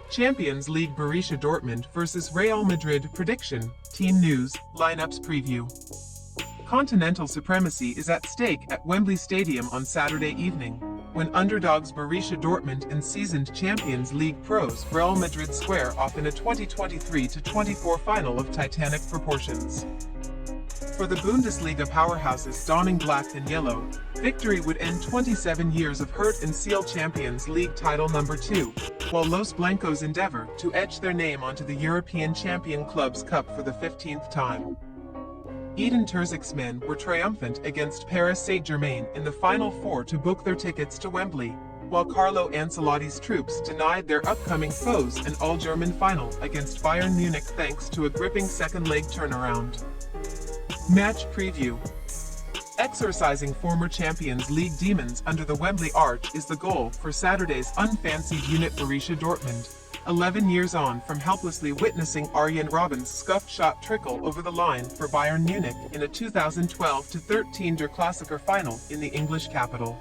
Champions League Borussia Dortmund vs Real Madrid prediction, team news, lineups preview. Continental supremacy is at stake at Wembley Stadium on Saturday evening, when underdogs Borussia Dortmund and seasoned Champions League pros Real Madrid square off in a 2023-24 final of titanic proportions. For the Bundesliga powerhouses donning black and yellow, victory would end 27 years of hurt and seal Champions League title number 2, while Los Blancos endeavor to etch their name onto the European Champion Clubs Cup for the 15th time. Edin Terzic's men were triumphant against Paris Saint-Germain in the Final Four to book their tickets to Wembley, while Carlo Ancelotti's troops denied their upcoming foes an all-German final against Bayern Munich thanks to a gripping second-leg turnaround. Match preview. Exorcising former Champions League demons under the Wembley Arch is the goal for Saturday's unfancied unit Borussia Dortmund, 11 years on from helplessly witnessing Arjen Robben's scuffed shot trickle over the line for Bayern Munich in a 2012-13 Der Klassiker final in the English capital.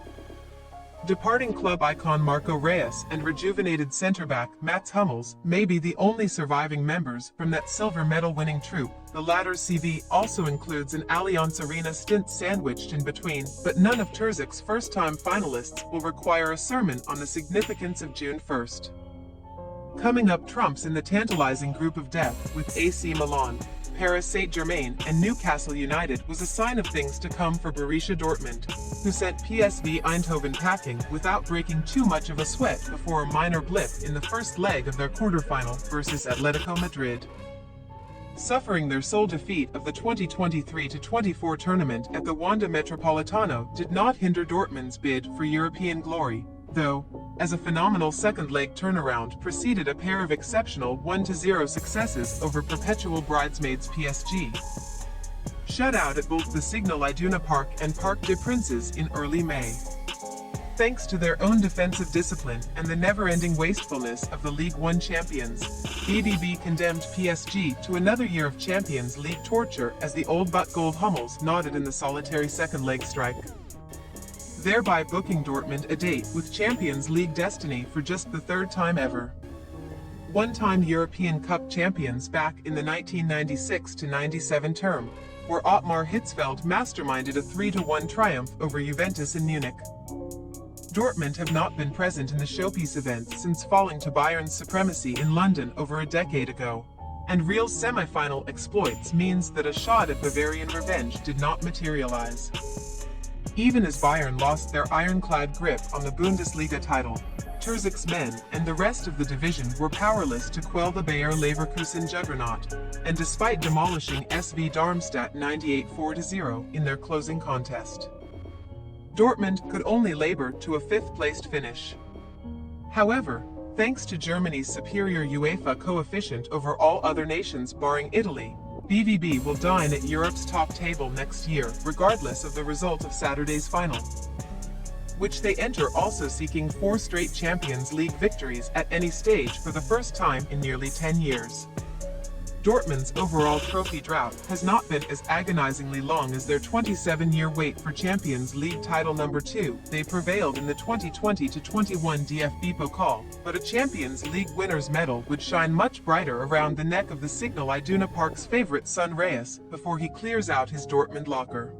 Departing club icon Marco Reus and rejuvenated centre-back Mats Hummels may be the only surviving members from that silver medal-winning troupe. The latter's CV also includes an Allianz Arena stint sandwiched in between, but none of Terzic's first-time finalists will require a sermon on the significance of June 1st. Coming up trumps in the tantalizing group of death with AC Milan, Paris Saint-Germain and Newcastle United was a sign of things to come for Borussia Dortmund, who sent PSV Eindhoven packing without breaking too much of a sweat before a minor blip in the first leg of their quarterfinal versus Atletico Madrid. Suffering their sole defeat of the 2023-24 tournament at the Wanda Metropolitano did not hinder Dortmund's bid for European glory, though, as a phenomenal second-leg turnaround preceded a pair of exceptional 1-0 successes over perpetual bridesmaids PSG. Shutout at both the Signal Iduna Park and Parc des Princes in early May. Thanks to their own defensive discipline and the never-ending wastefulness of the League One champions, BVB condemned PSG to another year of Champions League torture as the old but gold Hummels nodded in the solitary second-leg strike, thereby booking Dortmund a date with Champions League destiny for just the third time ever. One-time European Cup champions back in the 1996-97 term, where Ottmar Hitzfeld masterminded a 3-1 triumph over Juventus in Munich. Dortmund have not been present in the showpiece events since falling to Bayern's supremacy in London over a decade ago, and real semi-final exploits means that a shot at Bavarian revenge did not materialize. Even as Bayern lost their ironclad grip on the Bundesliga title, Terzic's men and the rest of the division were powerless to quell the Bayer Leverkusen juggernaut, and despite demolishing SV Darmstadt 98-4-0 in their closing contest, Dortmund could only labor to a fifth-placed finish. However, thanks to Germany's superior Uefa coefficient over all other nations barring Italy, BVB will dine at Europe's top table next year regardless of the result of Saturday's final, which they enter also seeking 4 straight Champions League victories at any stage for the first time in nearly 10 years. Dortmund's overall trophy drought has not been as agonizingly long as their 27-year wait for Champions League title number 2. They prevailed in the 2020-21 DFB Pokal, but a Champions League winner's medal would shine much brighter around the neck of the Signal Iduna Park's favorite son Reus before he clears out his Dortmund locker.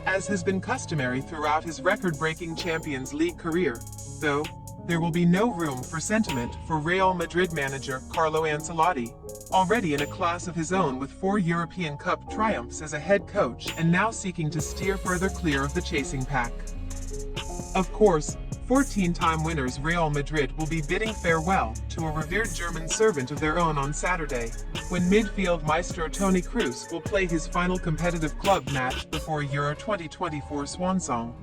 As has been customary throughout his record-breaking Champions League career, though, there will be no room for sentiment for Real Madrid manager Carlo Ancelotti, already in a class of his own with 4 European Cup triumphs as a head coach and now seeking to steer further clear of the chasing pack. Of course, 14-time winners Real Madrid will be bidding farewell to a revered German servant of their own on Saturday, when midfield maestro Toni Kroos will play his final competitive club match before Euro 2024 swansong.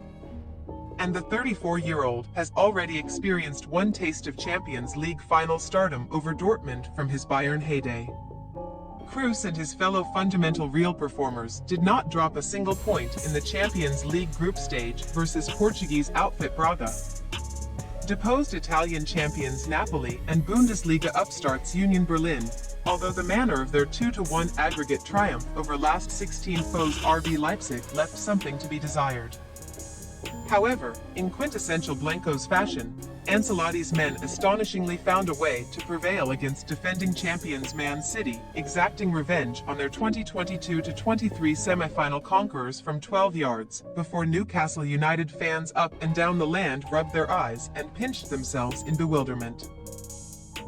And the 34-year-old has already experienced one taste of Champions League final stardom over Dortmund from his Bayern heyday. Kroos and his fellow fundamental Real performers did not drop a single point in the Champions League group stage versus Portuguese outfit Braga, deposed Italian champions Napoli and Bundesliga upstarts Union Berlin, although the manner of their 2-1 aggregate triumph over last 16 foes RB Leipzig left something to be desired. However, in quintessential Blancos fashion, Ancelotti's men astonishingly found a way to prevail against defending champions Man City, exacting revenge on their 2022-23 semi-final conquerors from 12 yards, before Newcastle United fans up and down the land rubbed their eyes and pinched themselves in bewilderment.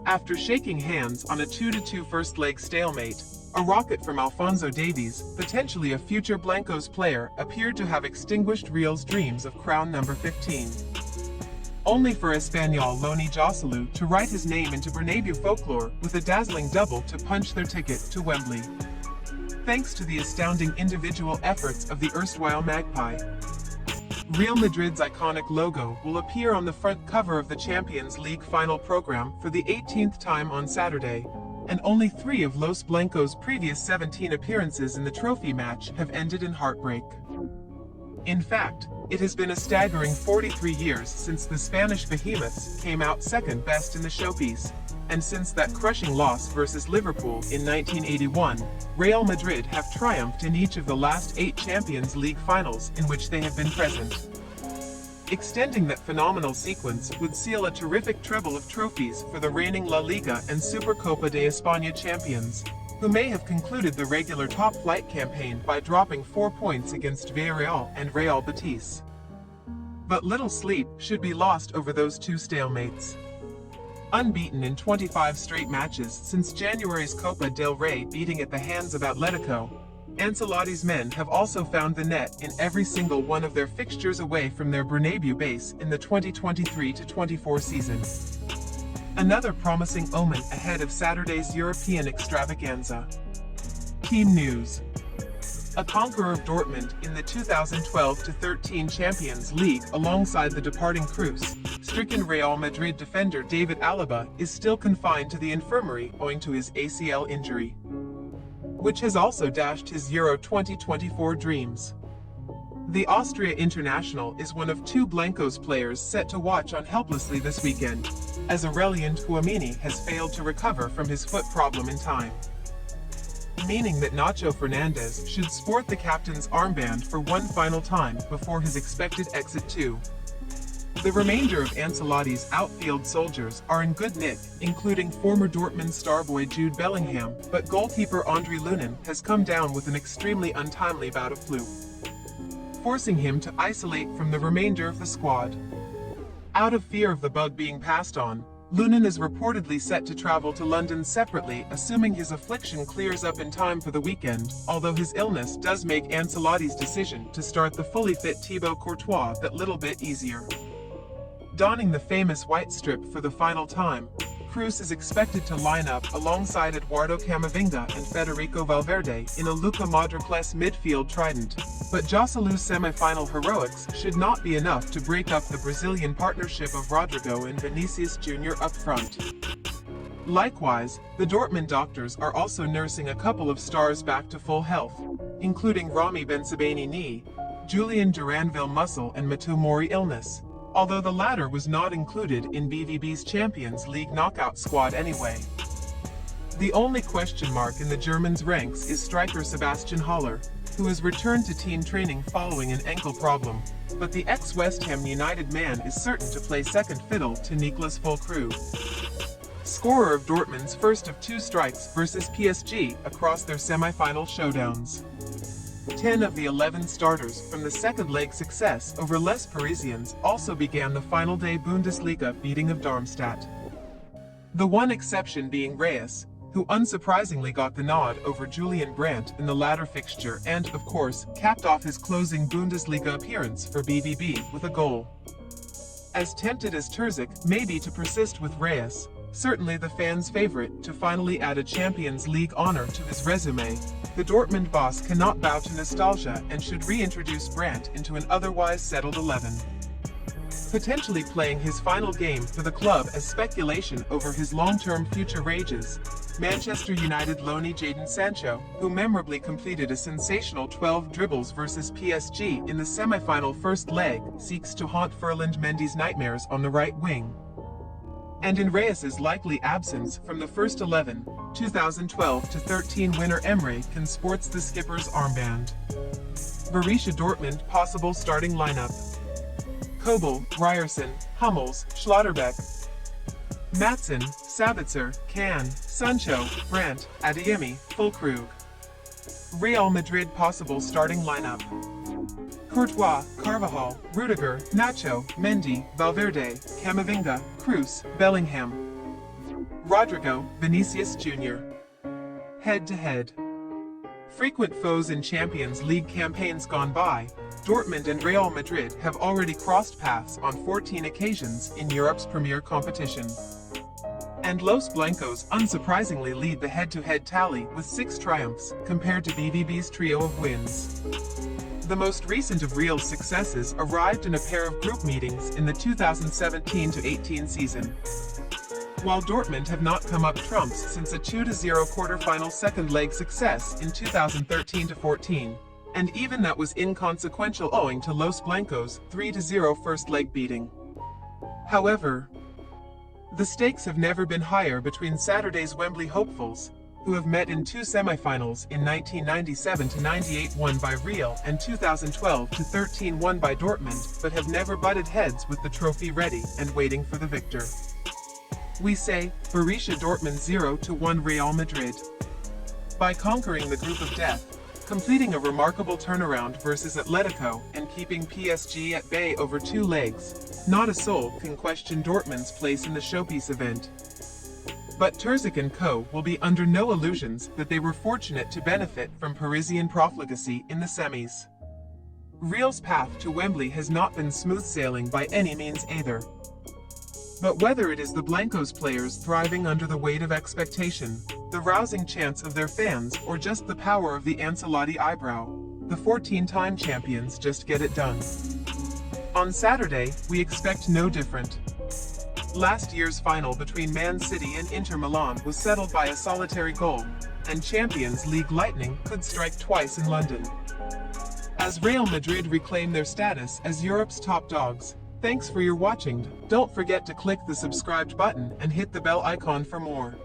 After shaking hands on a 2-2 first-leg stalemate, a rocket from Alphonso Davies, potentially a future Blancos player, appeared to have extinguished Real's dreams of crown number 15. Only for Espanyol loanee Joselu to write his name into Bernabeu folklore with a dazzling double to punch their ticket to Wembley. Thanks to the astounding individual efforts of the erstwhile Magpie. Real Madrid's iconic logo will appear on the front cover of the Champions League final program for the 18th time on Saturday, and only 3 of Los Blancos' previous 17 appearances in the trophy match have ended in heartbreak. In fact, it has been a staggering 43 years since the Spanish behemoths came out second best in the showpiece, and since that crushing loss versus Liverpool in 1981, Real Madrid have triumphed in each of the last 8 Champions League finals in which they have been present. Extending that phenomenal sequence would seal a terrific treble of trophies for the reigning La Liga and Supercopa de España champions, who may have concluded the regular top-flight campaign by dropping 4 points against Villarreal and Real Betis. But little sleep should be lost over those 2 stalemates. Unbeaten in 25 straight matches since January's Copa del Rey beating at the hands of Atletico, Ancelotti's men have also found the net in every single one of their fixtures away from their Bernabeu base in the 2023-24 season. Another promising omen ahead of Saturday's European extravaganza. Team news. A conqueror of Dortmund in the 2012-13 Champions League alongside the departing Cruz, stricken Real Madrid defender David Alaba is still confined to the infirmary owing to his ACL injury, which has also dashed his Euro 2024 dreams. The Austria international is one of 2 Blancos players set to watch on helplessly this weekend, as Aurelien Tchouameni has failed to recover from his foot problem in time, meaning that Nacho Fernandez should sport the captain's armband for one final time before his expected exit too. The remainder of Ancelotti's outfield soldiers are in good nick, including former Dortmund starboy Jude Bellingham, but goalkeeper Andriy Lunin has come down with an extremely untimely bout of flu, forcing him to isolate from the remainder of the squad. Out of fear of the bug being passed on, Lunin is reportedly set to travel to London separately, assuming his affliction clears up in time for the weekend, although his illness does make Ancelotti's decision to start the fully fit Thibaut Courtois that little bit easier. Donning the famous white strip for the final time, Cruz is expected to line up alongside Eduardo Camavinga and Federico Valverde in a Luka Modric-less midfield trident, but Joselu's semi-final heroics should not be enough to break up the Brazilian partnership of Rodrigo and Vinicius Jr. up front. Likewise, the Dortmund doctors are also nursing a couple of stars back to full health, including Rami Bensebaini knee, Julian Duranville muscle and Matomori illness, although the latter was not included in BVB's Champions League knockout squad anyway. The only question mark in the Germans' ranks is striker Sebastian Haller, who has returned to team training following an ankle problem, but the ex-West Ham United man is certain to play second fiddle to Niklas Füllkrug, scorer of Dortmund's first of 2 strikes versus PSG across their semi-final showdowns. 10 of the 11 starters from the second-leg success over Les Parisiens also began the final day Bundesliga beating of Darmstadt. The one exception being Reyes, who unsurprisingly got the nod over Julian Brandt in the latter fixture and, of course, capped off his closing Bundesliga appearance for BVB with a goal. As tempted as Terzic may be to persist with Reyes, certainly the fans' favorite to finally add a Champions League honor to his resume, the Dortmund boss cannot bow to nostalgia and should reintroduce Brandt into an otherwise settled 11. Potentially playing his final game for the club as speculation over his long-term future rages, Manchester United loanee Jadon Sancho, who memorably completed a sensational 12 dribbles versus PSG in the semi-final first leg, seeks to haunt Ferland Mendy's nightmares on the right wing. And in Reyes' likely absence from the first 11, 2012-13 winner Emre Can sports the skipper's armband. Borussia Dortmund possible starting lineup. Kobel, Ryerson, Hummels, Schlotterbeck, Matson, Sabitzer, Kahn, Sancho, Brandt, Adeyemi, Füllkrug. Real Madrid possible starting lineup: Courtois, Carvajal, Rudiger, Nacho, Mendy, Valverde, Camavinga, Kroos, Bellingham, Rodrigo, Vinicius Jr. Head-to-head. Frequent foes in Champions League campaigns gone by, Dortmund and Real Madrid have already crossed paths on 14 occasions in Europe's premier competition. And Los Blancos unsurprisingly lead the head-to-head tally with 6 triumphs, compared to BVB's trio of wins. The most recent of Real's successes arrived in a pair of group meetings in the 2017-18 season. While Dortmund have not come up trumps since a 2-0 quarter-final second-leg success in 2013-14, and even that was inconsequential owing to Los Blancos' 3-0 first-leg beating. However, the stakes have never been higher between Saturday's Wembley hopefuls, who have met in 2 semi-finals in 1997-98 won by Real and 2012-13 won by Dortmund, but have never butted heads with the trophy ready and waiting for the victor. We say, Borussia Dortmund 0-1 Real Madrid. By conquering the group of death, completing a remarkable turnaround versus Atletico and keeping PSG at bay over 2 legs, not a soul can question Dortmund's place in the showpiece event. But Terzic & Co. will be under no illusions that they were fortunate to benefit from Parisian profligacy in the semis. Real's path to Wembley has not been smooth sailing by any means either. But whether it is the Blancos players thriving under the weight of expectation, the rousing chants of their fans, or just the power of the Ancelotti eyebrow, the 14-time champions just get it done. On Saturday, we expect no different. Last year's final between Man City and Inter Milan was settled by a solitary goal, and Champions League lightning could strike twice in London. As Real Madrid reclaim their status as Europe's top dogs, thanks for your watching. Don't forget to click the subscribed button and hit the bell icon for more.